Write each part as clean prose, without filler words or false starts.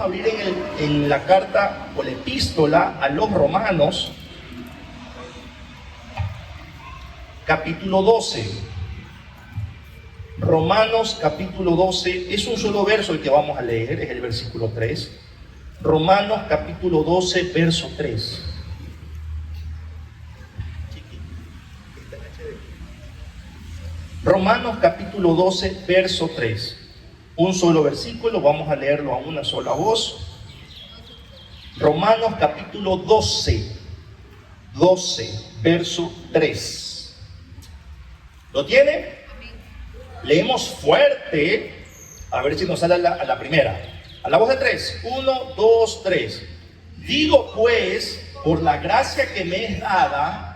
a abrir en la carta o la epístola a los Romanos, capítulo 12. Romanos capítulo 12, es un solo verso el que vamos a leer, es el versículo 3. Romanos capítulo 12, verso 3. Romanos capítulo 12, verso 3. Un solo versículo, vamos a leerlo a una sola voz. Romanos capítulo 12, verso 3. ¿Lo tiene? Leemos fuerte, a ver si nos sale a la primera. A la voz de 3. 1, 2, 3. Digo pues, por la gracia que me es dada,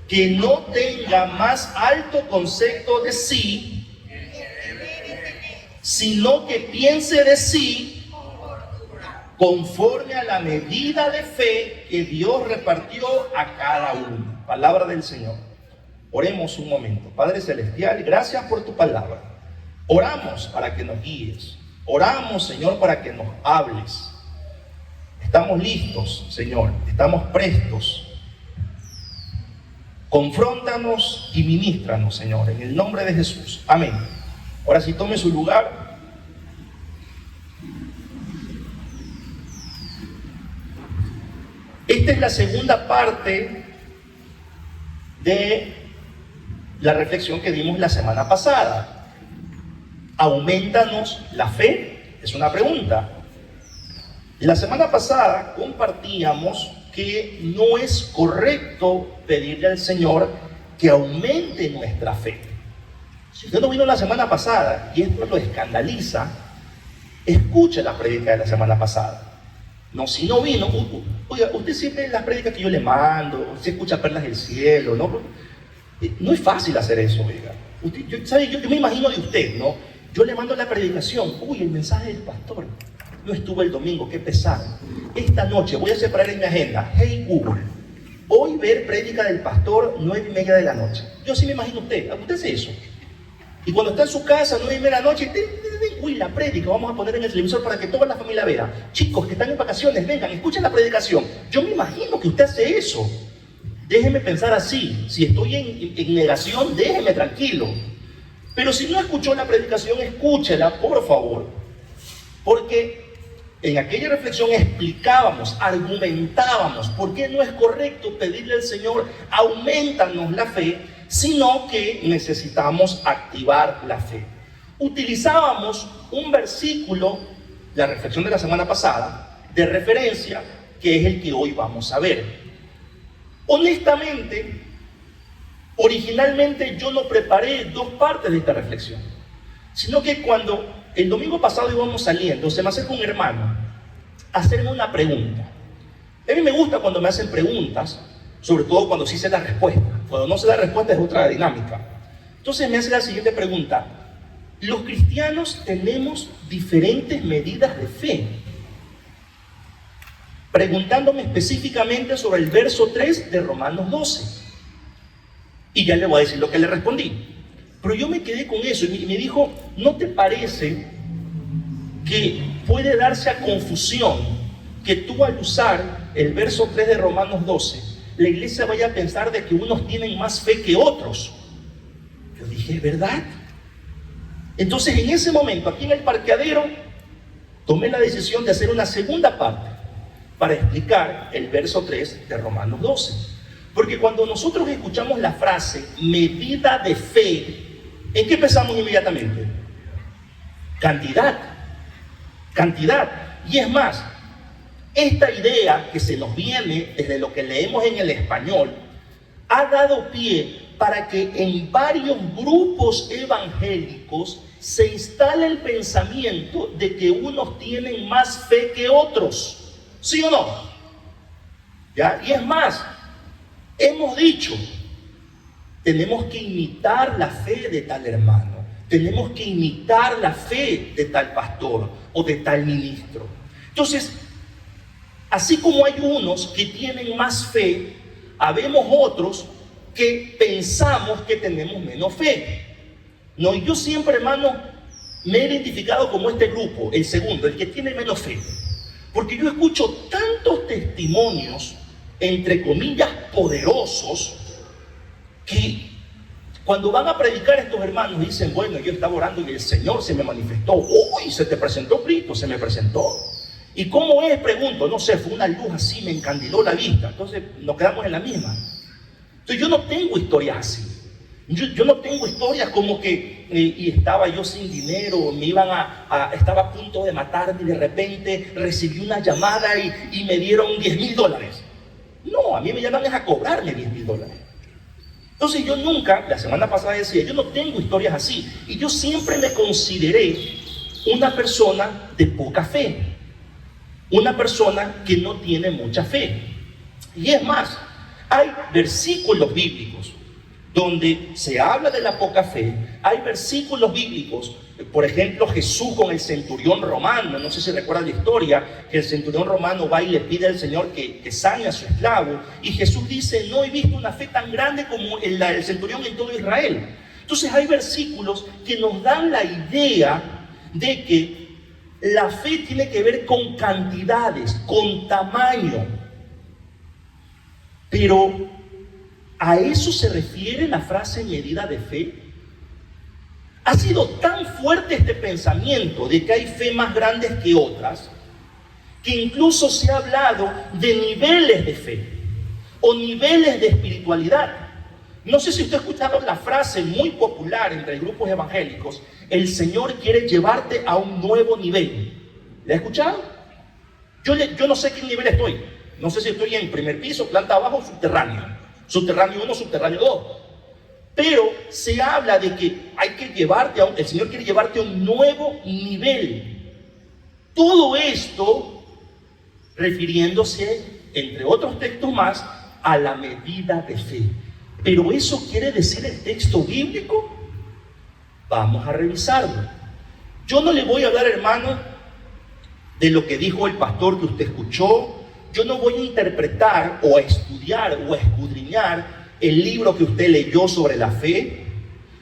que no tenga más alto concepto de sí, sino que piense de sí conforme a la medida de fe que Dios repartió a cada uno. Palabra del Señor. Oremos un momento. Padre Celestial, gracias por tu palabra. Oramos para que nos guíes. Oramos, Señor, para que nos hables. Estamos listos, Señor. Estamos prestos. Confróntanos y ministranos, Señor, en el nombre de Jesús. Amén. Ahora sí, tome su lugar. Esta es la segunda parte de la reflexión que dimos la semana pasada. ¿Aumentanos la fe? Es una pregunta. La semana pasada compartíamos que no es correcto pedirle al Señor que aumente nuestra fe. Si usted no vino la semana pasada y esto lo escandaliza, escuche la prédica de la semana pasada. No, si no vino, oiga, usted siempre en las prédicas que yo le mando, se escucha perlas del cielo, ¿no? No es fácil hacer eso, oiga. Yo me imagino de usted, ¿no? Yo le mando la predicación, uy, el mensaje del pastor. No estuve el domingo, qué pesado. Esta noche voy a separar en mi agenda, hey Google, hoy ver prédica del pastor 9:30 de la noche. Yo sí me imagino usted hace eso. Y cuando está en su casa, 9:30 de la noche, uy, la prédica, vamos a poner en el televisor para que toda la familia vea. Chicos que están en vacaciones, vengan, escuchen la predicación. Yo me imagino que usted hace eso. Déjeme pensar así. Si estoy en negación, déjeme tranquilo. Pero si no escuchó la predicación, escúchela, por favor. Porque en aquella reflexión explicábamos, argumentábamos por qué no es correcto pedirle al Señor, aumentanos la fe, sino que necesitamos activar la fe. Utilizábamos un versículo, la reflexión de la semana pasada, de referencia, que es el que hoy vamos a ver. Honestamente, originalmente yo no preparé dos partes de esta reflexión, sino que cuando el domingo pasado íbamos saliendo, se me acerca un hermano a hacerme una pregunta. A mí me gusta cuando me hacen preguntas, sobre todo cuando sí sé la respuesta. Cuando no sé la respuesta es otra dinámica. Entonces me hace la siguiente pregunta. Los cristianos tenemos diferentes medidas de fe. Preguntándome específicamente sobre el verso 3 de Romanos 12. Y ya le voy a decir lo que le respondí. Pero yo me quedé con eso y me dijo, ¿no te parece que puede darse a confusión que tú al usar el verso 3 de Romanos 12, la iglesia vaya a pensar de que unos tienen más fe que otros? Yo dije, ¿es verdad? Entonces en ese momento, aquí en el parqueadero, tomé la decisión de hacer una segunda parte para explicar el verso 3 de Romanos 12. Porque cuando nosotros escuchamos la frase medida de fe, ¿en qué pensamos inmediatamente? Cantidad. Y es más, esta idea que se nos viene desde lo que leemos en el español, ha dado pie para que en varios grupos evangélicos se instale el pensamiento de que unos tienen más fe que otros. ¿Sí o no? ¿Ya? Y es más, hemos dicho, tenemos que imitar la fe de tal hermano, tenemos que imitar la fe de tal pastor o de tal ministro. Entonces, así como hay unos que tienen más fe, habemos otros que pensamos que tenemos menos fe. No, y yo siempre, hermano, me he identificado como este grupo, el segundo, el que tiene menos fe. Porque yo escucho tantos testimonios, entre comillas, poderosos, que cuando van a predicar estos hermanos dicen, bueno, yo estaba orando y el Señor se me manifestó. Uy, se te presentó Cristo, se me presentó. ¿Y cómo es? Pregunto, no sé, fue una luz así, me encandiló la vista. Entonces nos quedamos en la misma. Entonces yo no tengo historias así. Yo no tengo historias como que y estaba yo sin dinero, estaba a punto de matarme y de repente recibí una llamada y me dieron $10,000. No, a mí me llaman a cobrarme $10,000. Entonces yo nunca, la semana pasada decía, yo no tengo historias así. Y yo siempre me consideré una persona de poca fe. Una persona que no tiene mucha fe. Y es más, hay versículos bíblicos donde se habla de la poca fe. Hay versículos bíblicos, por ejemplo, Jesús con el centurión romano, no sé si recuerdan la historia, que el centurión romano va y le pide al Señor que sane a su esclavo, y Jesús dice, no he visto una fe tan grande como la del centurión en todo Israel. Entonces hay versículos que nos dan la idea de que la fe tiene que ver con cantidades, con tamaño, pero ¿a eso se refiere la frase medida de fe? Ha sido tan fuerte este pensamiento de que hay fe más grandes que otras, que incluso se ha hablado de niveles de fe o niveles de espiritualidad. No sé si usted ha escuchado la frase muy popular entre grupos evangélicos, el Señor quiere llevarte a un nuevo nivel. ¿La ha escuchado? Yo no sé qué nivel estoy. No sé si estoy en primer piso, planta abajo, subterráneo. Subterráneo 1, subterráneo 2. Pero se habla de que hay que el Señor quiere llevarte a un nuevo nivel. Todo esto refiriéndose, entre otros textos más, a la medida de fe. ¿Pero eso quiere decir el texto bíblico? Vamos a revisarlo. Yo no le voy a hablar, hermano, de lo que dijo el pastor que usted escuchó. Yo no voy a interpretar o a estudiar o a escudriñar el libro que usted leyó sobre la fe.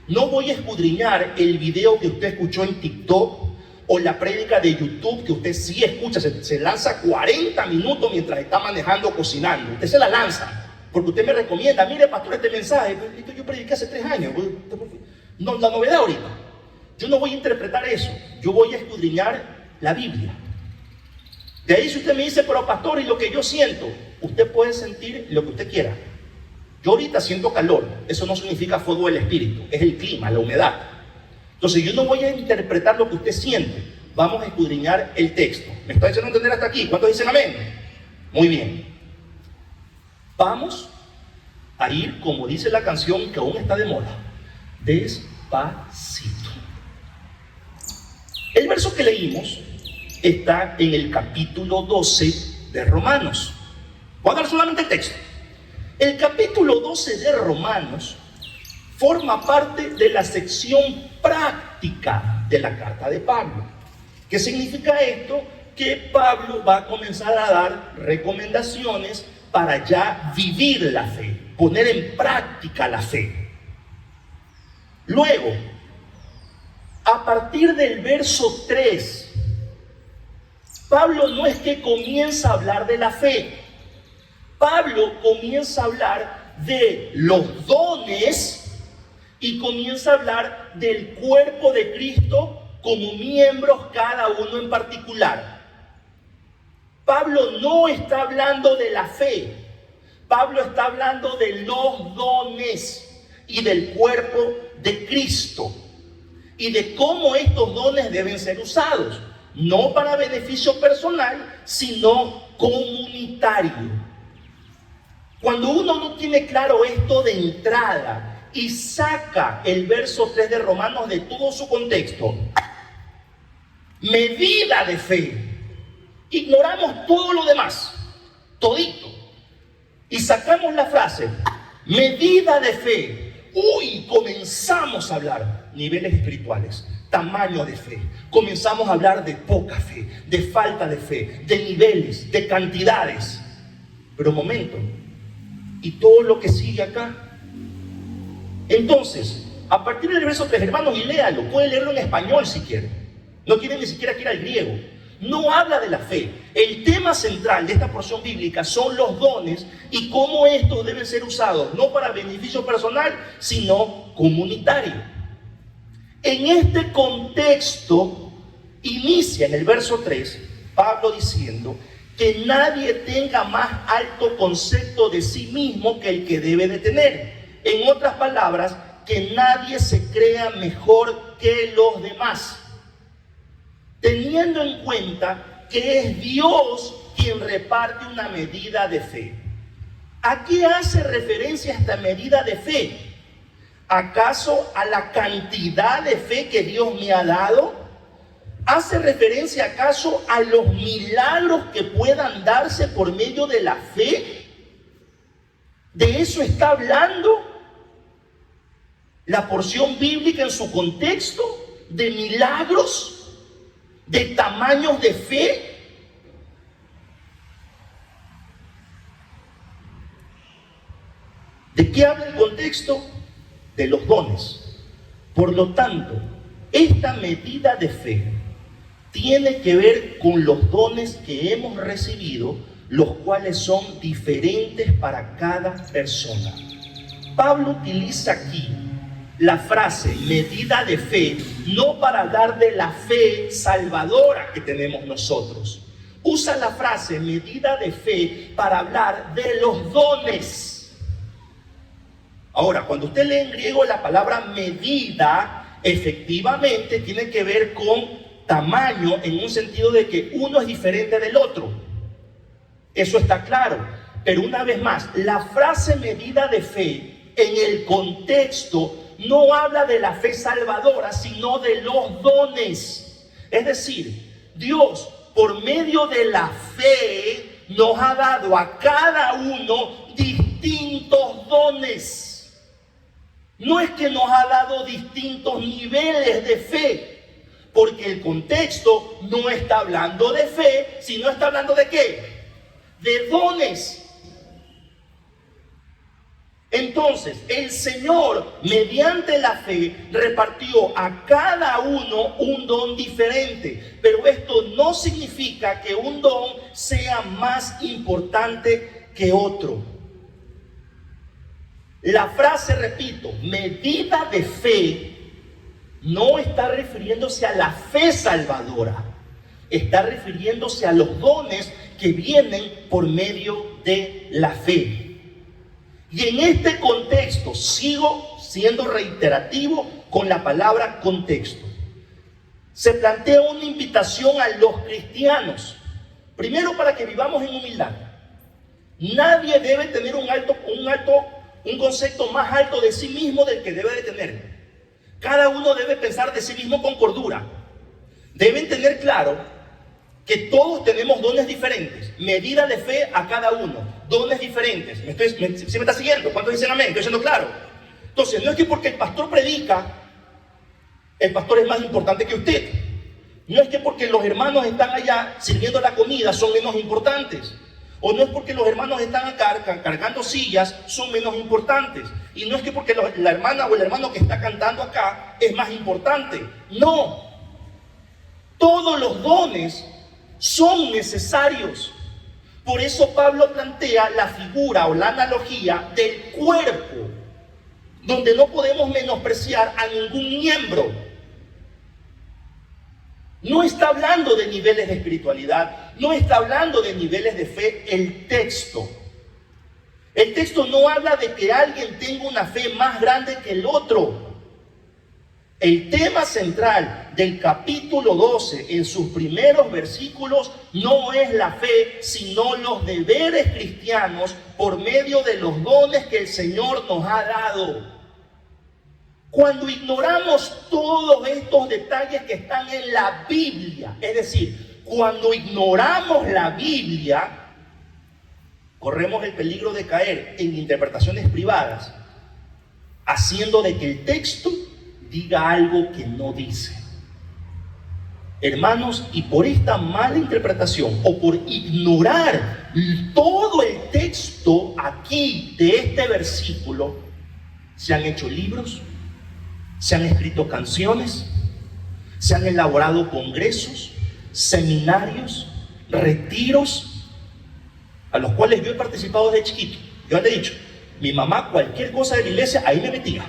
No voy a escudriñar el video que usted escuchó en TikTok o la prédica de YouTube que usted sí escucha. Se lanza 40 minutos mientras está manejando o cocinando. Usted se la lanza porque usted me recomienda, mire pastor, este mensaje, esto yo prediqué hace 3 años. No, la novedad ahorita. Yo no voy a interpretar eso. Yo voy a escudriñar la Biblia. De ahí si usted me dice, pero pastor, ¿y lo que yo siento? Usted puede sentir lo que usted quiera. Yo ahorita siento calor. Eso no significa fuego del espíritu. Es el clima, la humedad. Entonces yo no voy a interpretar lo que usted siente. Vamos a escudriñar el texto. ¿Me está haciendo entender hasta aquí? ¿Cuántos dicen amén? Muy bien. Vamos a ir, como dice la canción que aún está de moda, despacito. El verso que leímos está en el capítulo 12 de Romanos. Voy a dar solamente el texto. El capítulo 12 de Romanos forma parte de la sección práctica de la carta de Pablo. ¿Qué significa esto? Que Pablo va a comenzar a dar recomendaciones para ya vivir la fe, poner en práctica la fe. Luego, a partir del verso 3, Pablo no es que comienza a hablar de la fe. Pablo comienza a hablar de los dones y comienza a hablar del cuerpo de Cristo como miembros cada uno en particular. Pablo no está hablando de la fe. Pablo está hablando de los dones y del cuerpo de Cristo y de cómo estos dones deben ser usados. No para beneficio personal, sino comunitario. Cuando uno no tiene claro esto de entrada y saca el verso 3 de Romanos de todo su contexto, medida de fe, ignoramos todo lo demás, todito, y sacamos la frase, medida de fe, comenzamos a hablar niveles espirituales, tamaño de fe, comenzamos a hablar de poca fe, de falta de fe, de niveles, de cantidades. Pero momento, y todo lo que sigue acá. Entonces, a partir del verso 3, hermanos, y léalo. Puede leerlo en español si quiere. No quiere ni siquiera que ir al griego. No habla de la fe. El tema central de esta porción bíblica son los dones y cómo estos deben ser usados, no para beneficio personal, sino comunitario. En este contexto, inicia en el verso 3, Pablo diciendo que nadie tenga más alto concepto de sí mismo que el que debe de tener. En otras palabras, que nadie se crea mejor que los demás, teniendo en cuenta que es Dios quien reparte una medida de fe. ¿A qué hace referencia esta medida de fe? ¿Acaso a la cantidad de fe que Dios me ha dado? ¿Hace referencia acaso a los milagros que puedan darse por medio de la fe? ¿De eso está hablando la porción bíblica en su contexto? ¿De milagros? ¿De tamaños de fe? ¿De qué habla el contexto? De los dones. Por lo tanto, esta medida de fe tiene que ver con los dones que hemos recibido, los cuales son diferentes para cada persona. Pablo utiliza aquí la frase medida de fe no para hablar de la fe salvadora que tenemos nosotros. Usa la frase medida de fe para hablar de los dones. Ahora, cuando usted lee en griego la palabra medida, efectivamente tiene que ver con tamaño, en un sentido de que uno es diferente del otro. Eso está claro. Pero una vez más, la frase medida de fe en el contexto no habla de la fe salvadora, sino de los dones. Es decir, Dios, por medio de la fe, nos ha dado a cada uno distintos dones. No es que nos ha dado distintos niveles de fe, porque el contexto no está hablando de fe, sino está hablando ¿de qué? De dones. Entonces, el Señor, mediante la fe, repartió a cada uno un don diferente. Pero esto no significa que un don sea más importante que otro. La frase, repito, medida de fe, no está refiriéndose a la fe salvadora. Está refiriéndose a los dones que vienen por medio de la fe. Y en este contexto, sigo siendo reiterativo con la palabra contexto. Se plantea una invitación a los cristianos, primero para que vivamos en humildad. Nadie debe tener un concepto más alto de sí mismo del que debe de tener. Cada uno debe pensar de sí mismo con cordura. Deben tener claro que todos tenemos dones diferentes, medida de fe a cada uno, dones diferentes. ¿Sí me está siguiendo? ¿Cuántos dicen amén? ¿Estoy siendo claro? Entonces, no es que porque el pastor predica, el pastor es más importante que usted. No es que porque los hermanos están allá sirviendo la comida son menos importantes. O no es porque los hermanos están acá cargando sillas son menos importantes. Y no es que porque la hermana o el hermano que está cantando acá es más importante. No. Todos los dones son necesarios. Por eso Pablo plantea la figura o la analogía del cuerpo, donde no podemos menospreciar a ningún miembro. No está hablando de niveles de espiritualidad, no está hablando de niveles de fe el texto. El texto no habla de que alguien tenga una fe más grande que el otro. El tema central del capítulo 12 en sus primeros versículos no es la fe, sino los deberes cristianos por medio de los dones que el Señor nos ha dado. Cuando ignoramos todos estos detalles que están en la Biblia, es decir, cuando ignoramos la Biblia, corremos el peligro de caer en interpretaciones privadas, haciendo de que el texto diga algo que no dice. Hermanos, y por esta mala interpretación o por ignorar todo el texto aquí de este versículo, se han hecho libros, Se han escrito canciones, se han elaborado congresos, seminarios, retiros, a los cuales yo he participado desde chiquito. Yo le he dicho, mi mamá cualquier cosa de la iglesia, ahí me metía.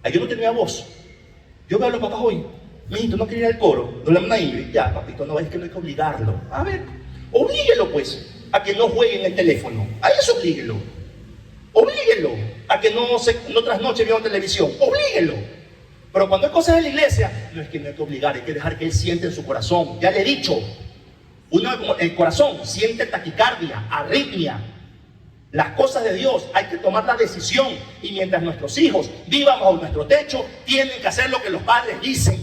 Ahí yo no tenía voz. Yo veo a los papás hoy, mijito, no quería ir al coro, no le mandan a ir. Ya, papito, no, es que no hay que obligarlo. A ver, oblíguelo pues, a que no juegue en el teléfono. A eso oblíguelo. Oblíguelo a que no trasnoche viendo televisión. Oblíguelo. Pero cuando hay cosas en la iglesia, no es que no hay que obligar, hay que dejar que él siente en su corazón. Ya le he dicho, el corazón siente taquicardia, arritmia. Las cosas de Dios hay que tomar la decisión, y mientras nuestros hijos vivan bajo nuestro techo, tienen que hacer lo que los padres dicen.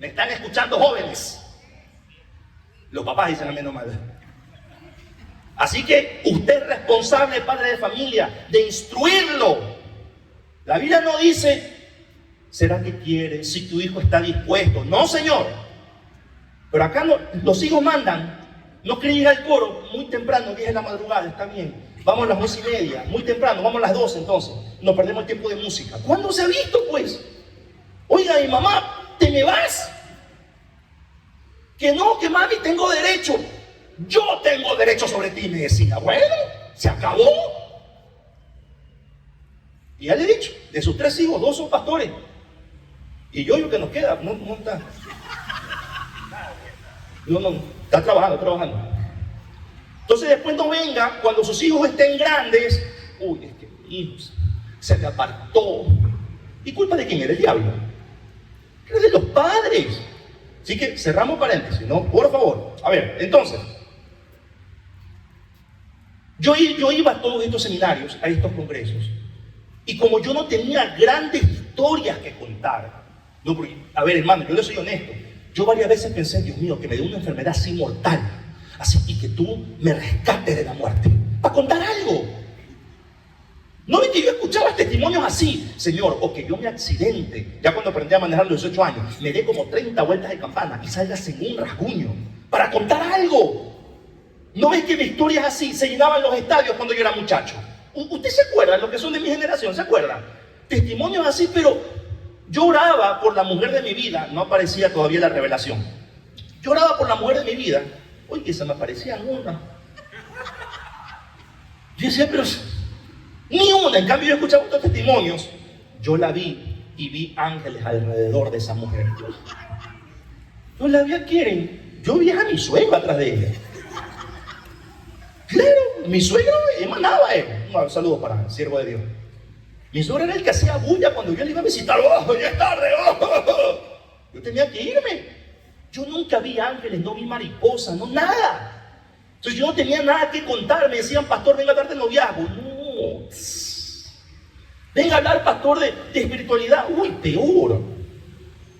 ¿Me están escuchando, jóvenes? Los papás dicen a mí no mal. Así que usted es responsable, padre de familia, de instruirlo. La Biblia no dice, ¿será que quiere? Si tu hijo está dispuesto. No, Señor. Pero acá los hijos mandan. No quieren ir al coro muy temprano, 10 de la madrugada, está bien. Vamos a las 11:30, muy temprano, vamos a las 12 entonces. Nos perdemos el tiempo de música. ¿Cuándo se ha visto, pues? Oiga, mi mamá, ¿te me vas? Que no, que mami, tengo derecho. Yo tengo derecho sobre ti, me decía. Bueno, se acabó. Y ya le he dicho, de sus 3 hijos, 2 son pastores. Y yo que nos queda, no está. No, está trabajando. Entonces después no venga, cuando sus hijos estén grandes, uy, es que mi hijo se me apartó. ¿Y culpa de quién era? El diablo. Era de los padres. Así que cerramos paréntesis, ¿no? Por favor. A ver, entonces, yo iba a todos estos seminarios, a estos congresos, y como yo no tenía grandes historias que contar, no, porque, a ver, hermano, yo le soy honesto, yo varias veces pensé, Dios mío, que me dé una enfermedad así mortal, así, y que tú me rescates de la muerte, para contar algo. No es que yo escuchaba testimonios así, Señor, o que yo me accidente, ya cuando aprendí a manejar a los 18 años, me dé como 30 vueltas de campana y salga sin un rasguño, para contar algo. No es que mis historias así se llenaban los estadios cuando yo era muchacho. ¿Usted se acuerda? Los que son de mi generación, ¿se acuerdan? Testimonios así, pero yo oraba por la mujer de mi vida, no aparecía todavía la revelación. Yo oraba por la mujer de mi vida, oye, se me aparecía una. Yo decía, pero ni una. En cambio, yo escuchaba otros testimonios. Yo la vi y vi ángeles alrededor de esa mujer. Yo la vi a quién. Yo vi a mi suegro atrás de ella. Claro, mi suegro emanaba él. Un saludo para el siervo de Dios. Mi suegro era el que hacía bulla cuando yo le iba a visitar. ¡Oh, ya es tarde! ¡Oh! Yo tenía que irme. Yo nunca vi ángeles, no vi mariposas, no nada. Entonces yo no tenía nada que contar. Me decían, pastor, venga a darte noviazgo. No. Venga a hablar, pastor, de espiritualidad. Uy, peor.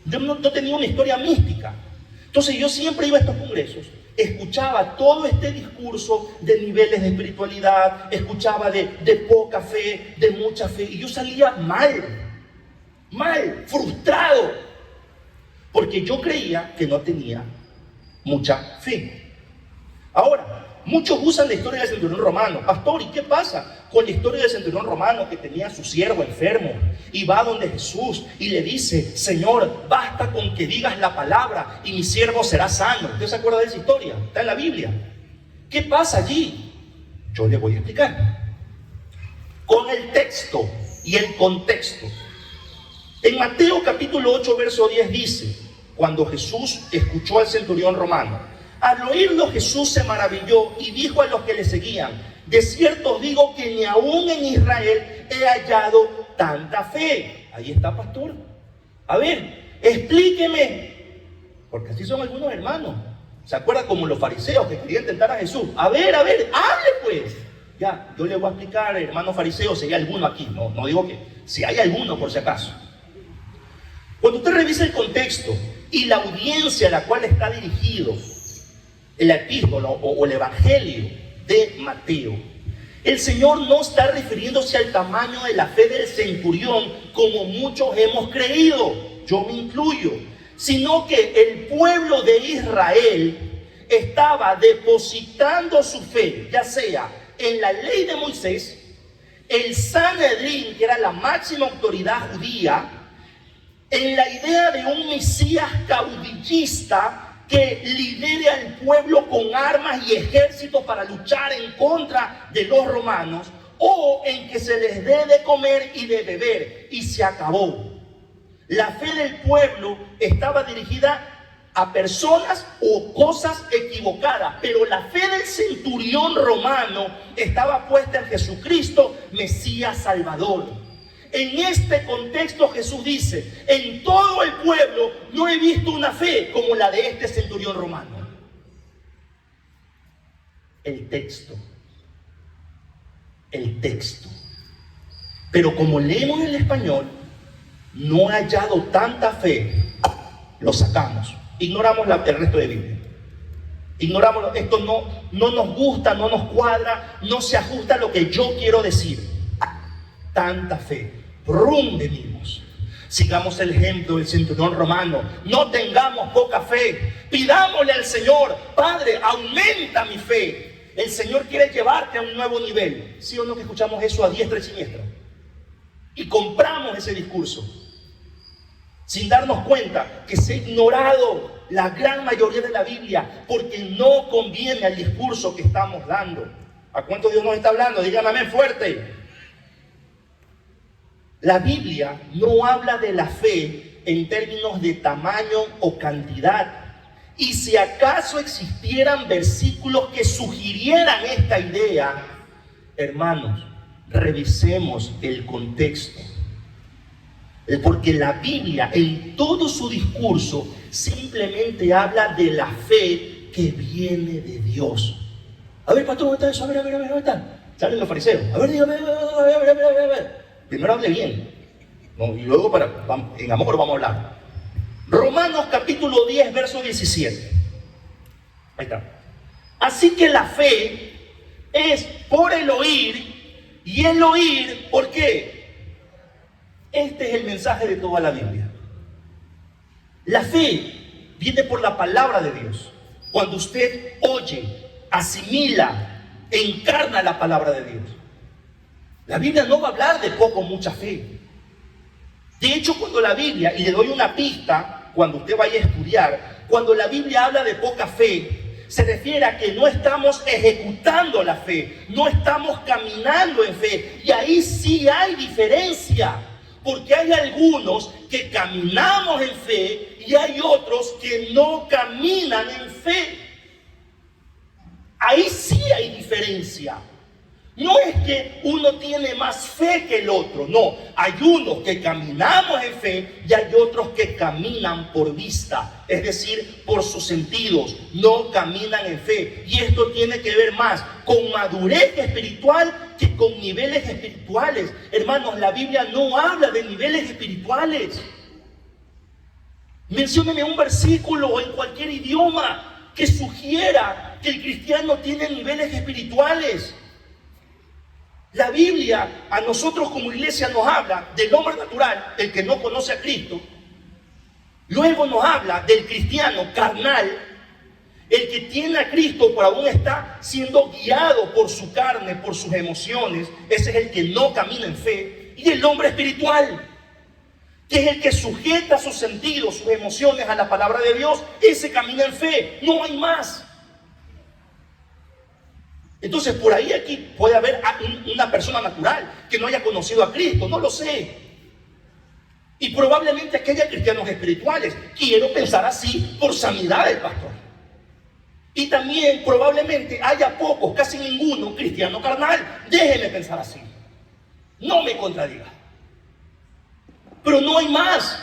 Yo no tenía una historia mística. Entonces yo siempre iba a estos congresos, escuchaba todo este discurso de niveles de espiritualidad, escuchaba de poca fe, de mucha fe, y yo salía mal, frustrado, porque yo creía que no tenía mucha fe. Ahora, muchos usan la historia del centurión romano. Pastor, ¿y qué pasa con la historia del centurión romano que tenía a su siervo enfermo y va donde Jesús y le dice, Señor, basta con que digas la palabra y mi siervo será sano? ¿Usted se acuerda de esa historia? Está en la Biblia. ¿Qué pasa allí? Yo le voy a explicar. Con el texto y el contexto. En Mateo capítulo 8, verso 10 dice, cuando Jesús escuchó al centurión romano, al oírlo Jesús se maravilló y dijo a los que le seguían, de cierto os digo que ni aún en Israel he hallado tanta fe. Ahí está, pastor. A ver, explíqueme. Porque así son algunos hermanos. ¿Se acuerdan como los fariseos que querían tentar a Jesús? A ver, hable pues. Ya, yo le voy a explicar, hermano fariseo, si hay alguno aquí. No digo que, si hay alguno por si acaso. Cuando usted revisa el contexto y la audiencia a la cual está dirigido el epístola o el evangelio de Mateo, el Señor no está refiriéndose al tamaño de la fe del centurión como muchos hemos creído, yo me incluyo, sino que el pueblo de Israel estaba depositando su fe, ya sea en la ley de Moisés, el Sanedrín, que era la máxima autoridad judía, en la idea de un Mesías caudillista que lidere al pueblo con armas y ejércitos para luchar en contra de los romanos, o en que se les dé de comer y de beber, y se acabó. La fe del pueblo estaba dirigida a personas o cosas equivocadas, pero la fe del centurión romano estaba puesta en Jesucristo, Mesías Salvador. En este contexto Jesús dice: en todo el pueblo no he visto una fe como la de este centurión romano. El texto. Pero como leemos en el español, no ha hallado tanta fe, lo sacamos. Ignoramos el resto de Biblia. Ignoramos, esto no nos gusta, no nos cuadra, no se ajusta a lo que yo quiero decir. Tanta fe. Venimos. Sigamos el ejemplo del centurión romano. No tengamos poca fe. Pidámosle al Señor: Padre, aumenta mi fe. El Señor quiere llevarte a un nuevo nivel. ¿Sí o no que escuchamos eso a diestra y siniestra? Y compramos ese discurso sin darnos cuenta que se ha ignorado la gran mayoría de la Biblia porque no conviene al discurso que estamos dando. ¿A cuánto Dios nos está hablando? Dígame amén fuerte. La Biblia no habla de la fe en términos de tamaño o cantidad. Y si acaso existieran versículos que sugirieran esta idea, hermanos, revisemos el contexto. Porque la Biblia en todo su discurso simplemente habla de la fe que viene de Dios. A ver, pastor, ¿dónde está eso? A ver, ¿dónde está? Salen los fariseos. A ver, dígame, a ver. Primero hable bien, ¿no? Y luego en amor vamos a hablar. Romanos capítulo 10, verso 17. Ahí está. Así que la fe es por el oír, y el oír, ¿por qué? Este es el mensaje de toda la Biblia. La fe viene por la palabra de Dios. Cuando usted oye, asimila, encarna la palabra de Dios. La Biblia no va a hablar de poco o mucha fe. De hecho, cuando la Biblia, y le doy una pista, cuando usted vaya a estudiar, cuando la Biblia habla de poca fe, se refiere a que no estamos ejecutando la fe, no estamos caminando en fe. Y ahí sí hay diferencia, porque hay algunos que caminamos en fe y hay otros que no caminan en fe. Ahí sí hay diferencia. No es que uno tiene más fe que el otro, no. Hay unos que caminamos en fe y hay otros que caminan por vista, es decir, por sus sentidos, no caminan en fe. Y esto tiene que ver más con madurez espiritual que con niveles espirituales. Hermanos, la Biblia no habla de niveles espirituales. Mencióneme un versículo en cualquier idioma que sugiera que el cristiano tiene niveles espirituales. La Biblia a nosotros como iglesia nos habla del hombre natural, el que no conoce a Cristo. Luego nos habla del cristiano carnal, el que tiene a Cristo pero aún está siendo guiado por su carne, por sus emociones. Ese es el que no camina en fe. Y el hombre espiritual, que es el que sujeta sus sentidos, sus emociones a la palabra de Dios. Ese camina en fe, no hay más. Entonces por ahí aquí puede haber una persona natural que no haya conocido a Cristo, no lo sé. Y probablemente aquí haya cristianos espirituales. Quiero pensar así por sanidad del pastor. Y también probablemente haya pocos, casi ninguno, cristiano carnal. Déjeme pensar así. No me contradiga. Pero no hay más.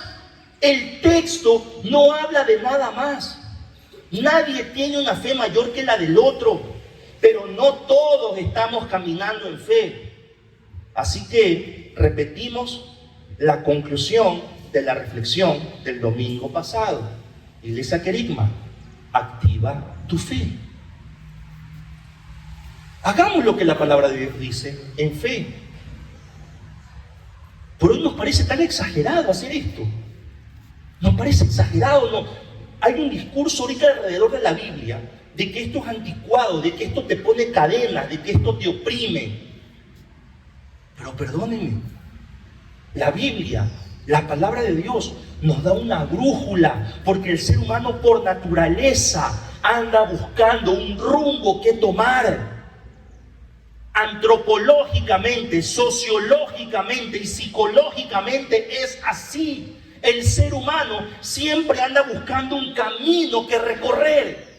El texto no habla de nada más. Nadie tiene una fe mayor que la del otro. Pero no todos estamos caminando en fe. Así que repetimos la conclusión de la reflexión del domingo pasado. Iglesia Querigma, activa tu fe. Hagamos lo que la palabra de Dios dice en fe. Por hoy nos parece tan exagerado hacer esto. Nos parece exagerado, ¿no? Hay un discurso ahorita alrededor de la Biblia de que esto es anticuado, de que esto te pone cadenas, de que esto te oprime. Pero perdónenme, la Biblia La palabra de Dios nos da una brújula, porque el ser humano por naturaleza anda buscando un rumbo que tomar. Antropológicamente, sociológicamente y psicológicamente es así. El ser humano siempre anda buscando un camino que recorrer.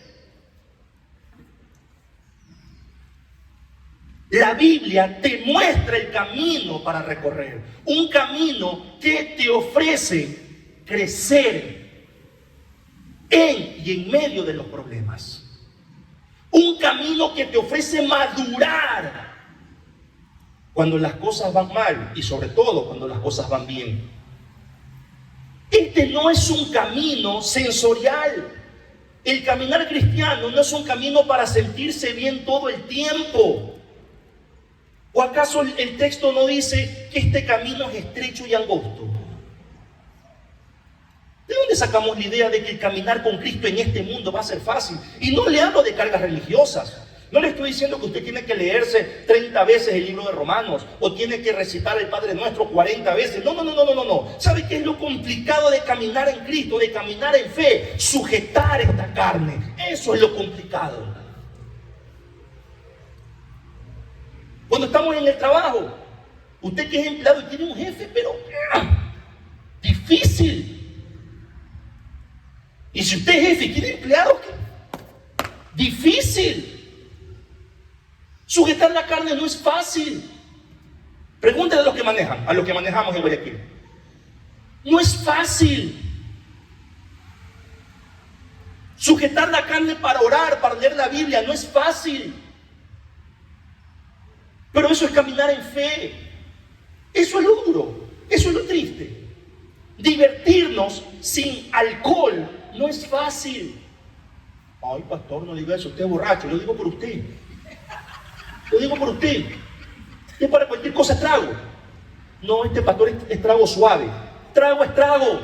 La Biblia te muestra el camino para recorrer, un camino que te ofrece crecer en y en medio de los problemas, un camino que te ofrece madurar cuando las cosas van mal y sobre todo cuando las cosas van bien. Este no es un camino sensorial. El caminar cristiano no es un camino para sentirse bien todo el tiempo. ¿O acaso el texto no dice que este camino es estrecho y angosto? ¿De dónde sacamos la idea de que el caminar con Cristo en este mundo va a ser fácil? Y no le hablo de cargas religiosas. No le estoy diciendo que usted tiene que leerse 30 veces el libro de Romanos o tiene que recitar el Padre Nuestro 40 veces. No. ¿Sabe qué es lo complicado de caminar en Cristo, de caminar en fe? Sujetar esta carne. Eso es lo complicado. Cuando estamos en el trabajo, usted que es empleado y tiene un jefe, pero difícil. Y si usted es jefe y tiene empleados, difícil. Sujetar la carne no es fácil. Pregúntale a los que manejan, a los que manejamos en Guayaquil. No es fácil. Sujetar la carne para orar, para leer la Biblia, no es fácil. Pero eso es caminar en fe. Eso es lo duro, eso es lo triste. Divertirnos sin alcohol no es fácil. Ay, pastor, no diga eso, usted es borracho. Lo digo por usted. Lo digo por usted. Es para cualquier cosa es trago. No, este pastor es trago suave. Trago es trago.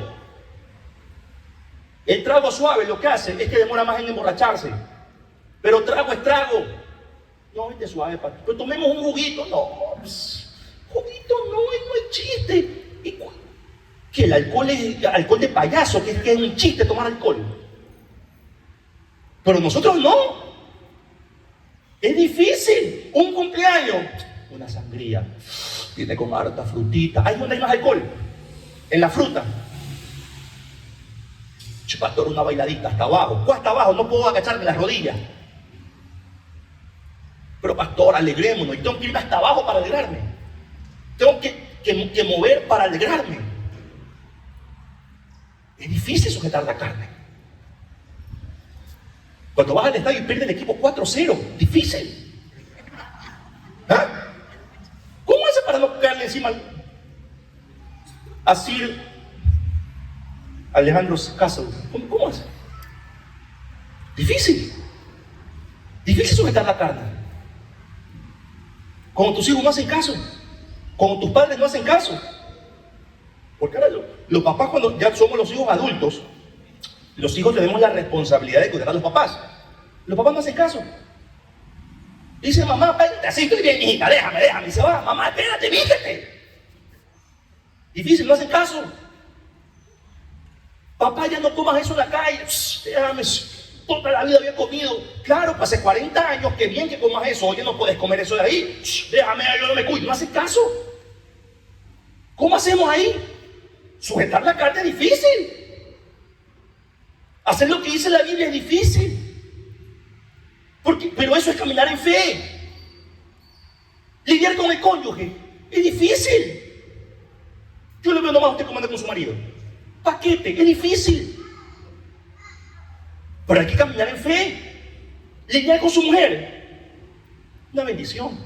El trago suave lo que hace es que demora más en emborracharse. Pero trago es trago. No, este es suave, pastor. Pero tomemos un juguito. No, juguito no es chiste. Que el alcohol es alcohol de payaso, que es un chiste tomar alcohol. Pero nosotros no. Es difícil. Un cumpleaños, una sangría. Viene con harta frutita. Ahí donde hay más alcohol. En la fruta. Pastor, una bailadita hasta abajo. ¿Cuál hasta abajo? No puedo agacharme las rodillas. Pero pastor, alegrémonos. Y tengo que irme hasta abajo para alegrarme. Tengo que mover para alegrarme. Es difícil sujetar la carne. Cuando vas al estadio y pierde el equipo 4-0, difícil. ¿Ah? ¿Cómo hace para no caerle encima a Sir Alejandro Castle? ¿Cómo hace? Difícil. Difícil sujetar la carne. Cuando tus hijos no hacen caso, cuando tus padres no hacen caso. Porque ahora los papás, cuando ya somos los hijos adultos, los hijos tenemos la responsabilidad de cuidar a los papás. Los papás no hacen caso. Dice, mamá, espérate, así estoy bien, hijita, déjame. Y se va, mamá, espérate, vístete. Difícil, no hacen caso. Papá, ya no comas eso en la calle. Déjame, toda la vida había comido. Claro, pasé 40 años, qué bien que comas eso. Oye, no puedes comer eso de ahí. Déjame, yo no me cuido. No hacen caso. ¿Cómo hacemos ahí? Sujetar la carne es difícil. Hacer lo que dice la Biblia es difícil. Pero eso es caminar en fe. Lidiar con el cónyuge es difícil. Yo le veo nomás a usted cómo anda con su marido. Paquete, es difícil. Pero hay que caminar en fe. Lidiar con su mujer, una bendición.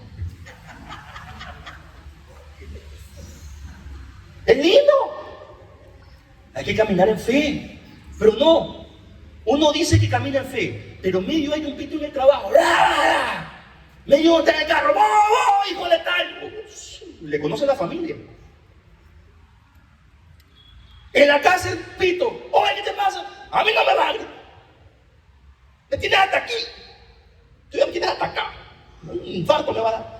Es lindo. Hay que caminar en fe. Pero no. Uno dice que camina en fe, pero medio hay un pito en el trabajo. Medio está en el carro. Hijo de tal. Le conoce la familia. En la casa el pito. Oye, ¿qué te pasa? A mí no me vale. Me tienes hasta aquí. Tú ya me tienes hasta acá. Un infarto me va a dar.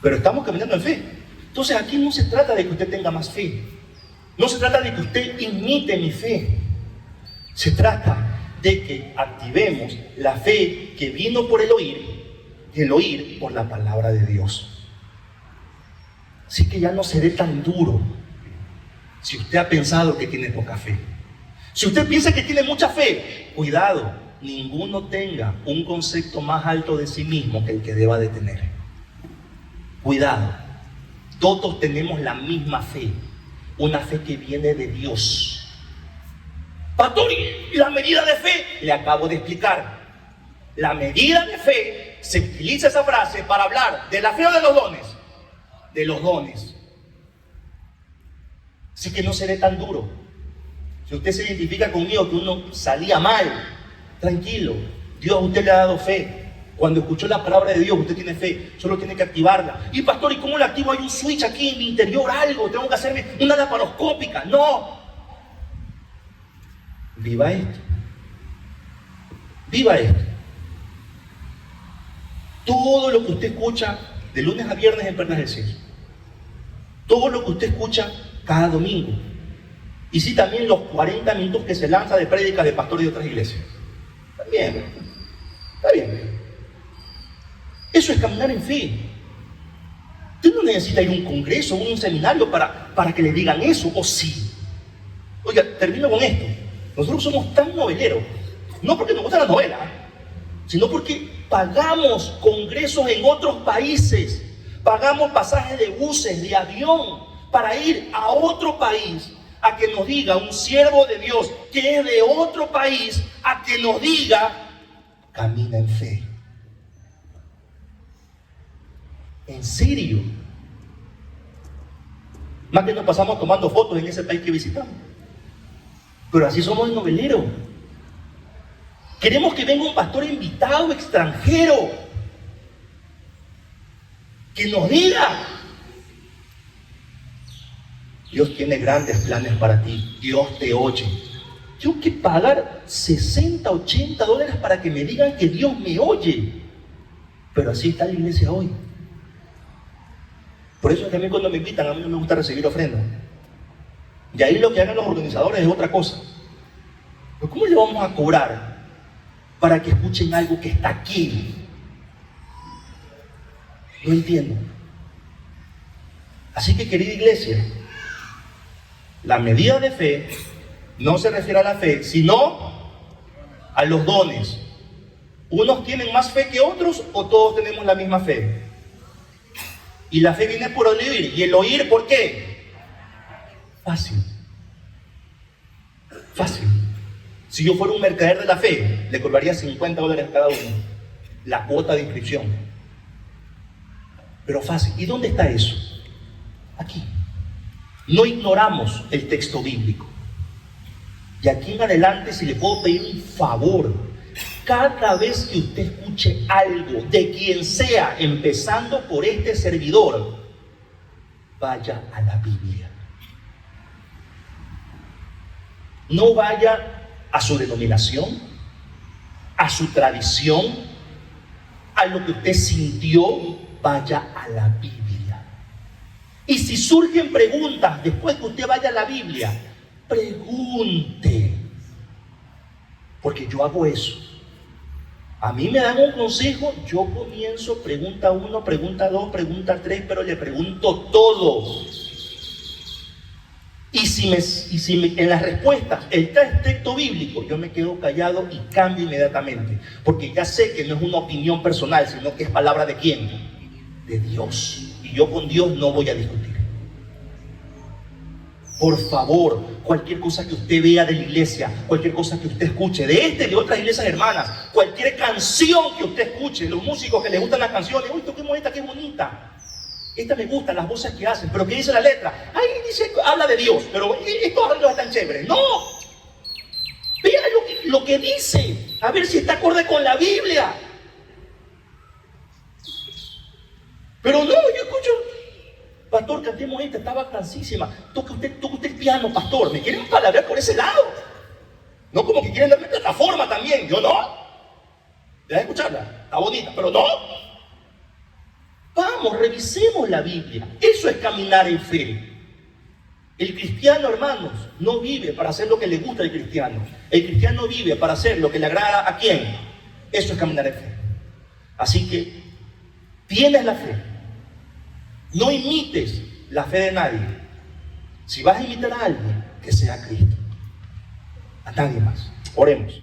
pero estamos caminando en fe. Entonces aquí no se trata de que usted tenga más fe, no se trata de que usted imite mi fe, se trata de que activemos la fe que vino por el oír y el oír por la palabra de Dios. Así que ya no seré tan duro si usted ha pensado que tiene poca fe. Si usted piensa que tiene mucha fe, cuidado, ninguno tenga un concepto más alto de sí mismo que el que deba de tener. Cuidado, todos tenemos la misma fe, una fe que viene de Dios. Pastor, ¿y la medida de fe? Le acabo de explicar. La medida de fe, se utiliza esa frase para hablar de la fe o de los dones. De los dones. Así que no seré tan duro. Si usted se identifica conmigo que uno salía mal, tranquilo, Dios a usted le ha dado fe. Cuando escuchó la palabra de Dios, usted tiene fe, solo tiene que activarla. Y pastor, ¿y cómo la activo? Hay un switch aquí en mi interior, algo, tengo que hacerme una laparoscópica. No. Viva esto. Viva esto. Todo lo que usted escucha de lunes a viernes en Perlas del Cielo. Todo lo que usted escucha cada domingo. Y sí, también los 40 minutos que se lanza de prédicas de pastores de otras iglesias. Está bien. Está bien. Eso es caminar en fe. Usted no necesita ir a un congreso, un seminario para que le digan eso, o sí. Oiga, termino con esto. Nosotros somos tan noveleros, no porque nos gusta la novela, sino porque pagamos congresos en otros países, pagamos pasajes de buses, de avión, para ir a otro país, a que nos diga un siervo de Dios que es de otro país, a que nos diga, camina en fe. En serio. Más que nos pasamos tomando fotos en ese país que visitamos. Pero así somos el novelero. Queremos que venga un pastor invitado extranjero que nos diga: Dios tiene grandes planes para ti, Dios te oye. Tengo que pagar 60, 80 dólares para que me digan que Dios me oye. Pero así está la iglesia hoy. Por eso también cuando me invitan, a mí no me gusta recibir ofrendas. Y ahí lo que hagan los organizadores es otra cosa. Pero ¿cómo le vamos a cobrar para que escuchen algo que está aquí? No entiendo. Así que, querida iglesia, la medida de fe no se refiere a la fe, sino a los dones. ¿Unos tienen más fe que otros o todos tenemos la misma fe? Y la fe viene por el oír. ¿Y el oír por qué? Fácil. Fácil. Si yo fuera un mercader de la fe, le cobraría 50 dólares a cada uno, la cuota de inscripción. Pero fácil. ¿Y dónde está eso? Aquí. No ignoramos el texto bíblico. Y aquí en adelante, si le puedo pedir un favor, cada vez que usted escuche algo de quien sea, empezando por este servidor, vaya a la Biblia. No vaya a su denominación, a su tradición, a lo que usted sintió, vaya a la Biblia. Y si surgen preguntas después que usted vaya a la Biblia, pregunte. Porque yo hago eso. A mí me dan un consejo, yo comienzo pregunta 1, pregunta 2, pregunta 3, pero le pregunto todo. Y si en las respuestas está el texto bíblico, yo me quedo callado y cambio inmediatamente. Porque ya sé que no es una opinión personal, sino que es palabra de ¿quién? De Dios. Y yo con Dios no voy a discutir. Por favor, cualquier cosa que usted vea de la iglesia, cualquier cosa que usted escuche, de y de otras iglesias hermanas, cualquier canción que usted escuche, los músicos que les gustan las canciones, uy, qué bonita, qué bonita. Esta me gusta, las voces que hacen, pero ¿qué dice la letra? Ahí dice, habla de Dios, pero estos arreglos están chéveres. No, vea lo que dice, a ver si está acorde con la Biblia. Pero no, yo escucho, pastor, cantemos esta, está vacancísima. Toca usted el piano, pastor. ¿Me quieren palabrear por ese lado? No como que quieren darme plataforma también. Yo no. Deja de escucharla. Está bonita, pero no. Vamos, revisemos la Biblia. Eso es caminar en fe. El cristiano, hermanos, no vive para hacer lo que le gusta al cristiano. El cristiano vive para hacer lo que le agrada ¿a quién? Eso es caminar en fe. Así que, tienes la fe. No imites la fe de nadie. Si vas a imitar a alguien, que sea Cristo. A nadie más. Oremos.